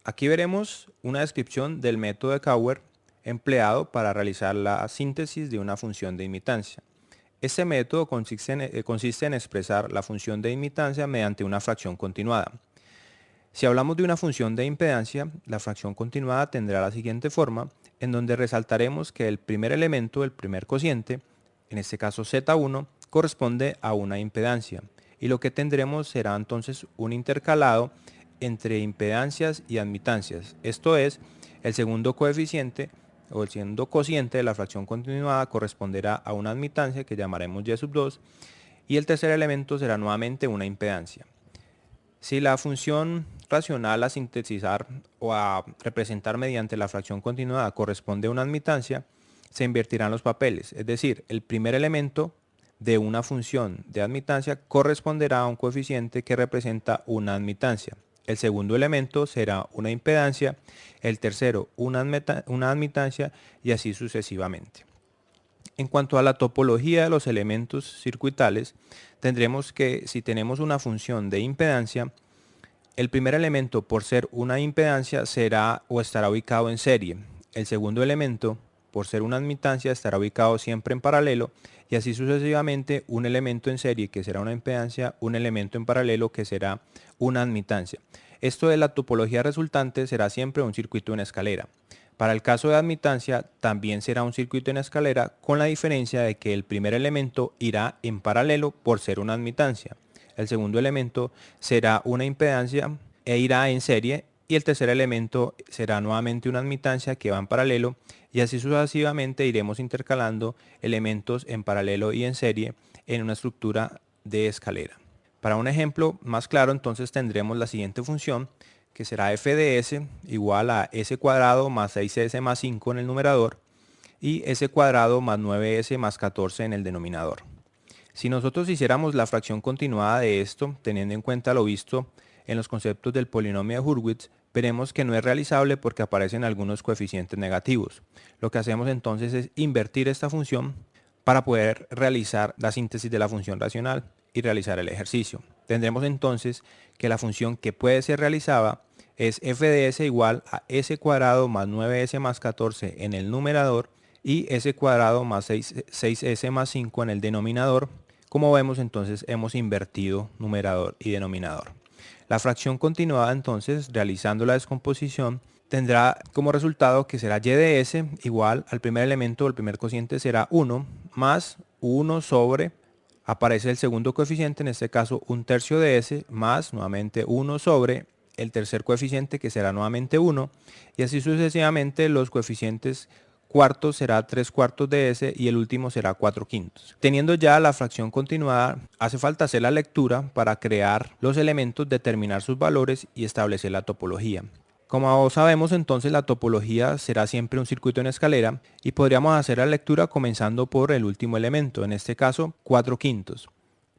Aquí veremos una descripción del método de Cauer empleado para realizar la síntesis de una función de imitancia. Este método consiste en expresar la función de imitancia mediante una fracción continuada. Si hablamos de una función de impedancia, la fracción continuada tendrá la siguiente forma, en donde resaltaremos que el primer elemento, el primer cociente, en este caso Z1, corresponde a una impedancia, y lo que tendremos será entonces un intercalado entre impedancias y admitancias. Esto es, el segundo coeficiente o el segundo cociente de la fracción continuada corresponderá a una admitancia que llamaremos y sub 2, y el tercer elemento será nuevamente una impedancia. Si la función racional a sintetizar o a representar mediante la fracción continuada corresponde a una admitancia, se invertirán los papeles, es decir, el primer elemento de una función de admitancia corresponderá a un coeficiente que representa una admitancia. El segundo elemento será una impedancia, el tercero una admitancia y así sucesivamente. En cuanto a la topología de los elementos circuitales, tendremos que si tenemos una función de impedancia, el primer elemento por ser una impedancia será o estará ubicado en serie. El segundo elemento por ser una admitancia estará ubicado siempre en paralelo y así sucesivamente un elemento en serie que será una impedancia, un elemento en paralelo que será una admitancia. Esto de la topología resultante será siempre un circuito en escalera. Para el caso de admitancia también será un circuito en escalera con la diferencia de que el primer elemento irá en paralelo por ser una admitancia. El segundo elemento será una impedancia e irá en serie y el tercer elemento será nuevamente una admitancia que va en paralelo y así sucesivamente iremos intercalando elementos en paralelo y en serie en una estructura de escalera. Para un ejemplo más claro entonces tendremos la siguiente función que será f de s igual a s cuadrado más 6s más 5 en el numerador y s cuadrado más 9s más 14 en el denominador. Si nosotros hiciéramos la fracción continuada de esto, teniendo en cuenta lo visto en los conceptos del polinomio de Hurwitz, veremos que no es realizable porque aparecen algunos coeficientes negativos. Lo que hacemos entonces es invertir esta función para poder realizar la síntesis de la función racional y realizar el ejercicio. Tendremos entonces que la función que puede ser realizada es f de s igual a s cuadrado más 9s más 14 en el numerador y s cuadrado más 6s más 5 en el denominador. Como vemos entonces hemos invertido numerador y denominador. La fracción continuada entonces realizando la descomposición tendrá como resultado que será y de s igual al primer elemento, el primer cociente será 1 más 1 sobre, aparece el segundo coeficiente, en este caso 1/3 de s más nuevamente 1 sobre el tercer coeficiente que será nuevamente 1 y así sucesivamente los coeficientes cuartos será 3/4 de s y el último será 4/5. Teniendo ya la fracción continuada, hace falta hacer la lectura para crear los elementos, determinar sus valores y establecer la topología. Como sabemos entonces la topología será siempre un circuito en escalera y podríamos hacer la lectura comenzando por el último elemento, en este caso 4/5.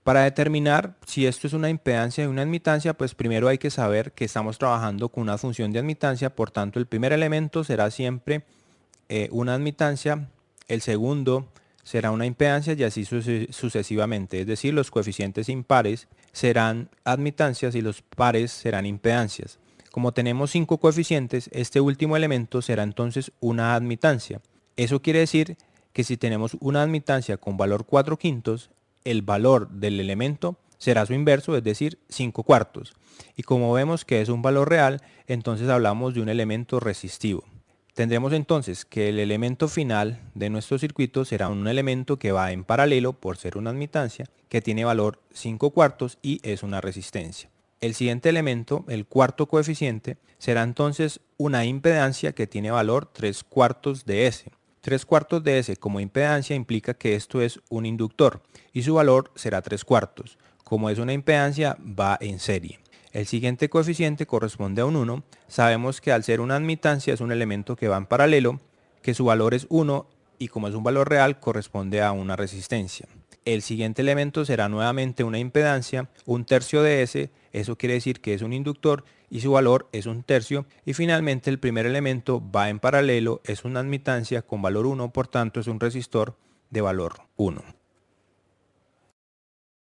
Para determinar si esto es una impedancia y una admitancia, pues primero hay que saber que estamos trabajando con una función de admitancia, por tanto el primer elemento será siempre una admitancia, el segundo será una impedancia y así sucesivamente, es decir, los coeficientes impares serán admitancias y los pares serán impedancias. Como tenemos 5 coeficientes, este último elemento será entonces una admitancia. Eso quiere decir que si tenemos una admitancia con valor 4/5, el valor del elemento será su inverso, es decir, 5/4. Y como vemos que es un valor real, entonces hablamos de un elemento resistivo. Tendremos entonces que el elemento final de nuestro circuito será un elemento que va en paralelo por ser una admitancia, que tiene valor 5/4 y es una resistencia. El siguiente elemento, el cuarto coeficiente, será entonces una impedancia que tiene valor 3/4 de s. 3/4 de s como impedancia implica que esto es un inductor y su valor será 3/4. Como es una impedancia, va en serie. El siguiente coeficiente corresponde a un 1. Sabemos que al ser una admitancia es un elemento que va en paralelo, que su valor es 1 y como es un valor real corresponde a una resistencia. El siguiente elemento será nuevamente una impedancia, 1/3 de s, eso quiere decir que es un inductor y su valor es 1/3. Y finalmente el primer elemento va en paralelo, es una admitancia con valor 1, por tanto es un resistor de valor 1.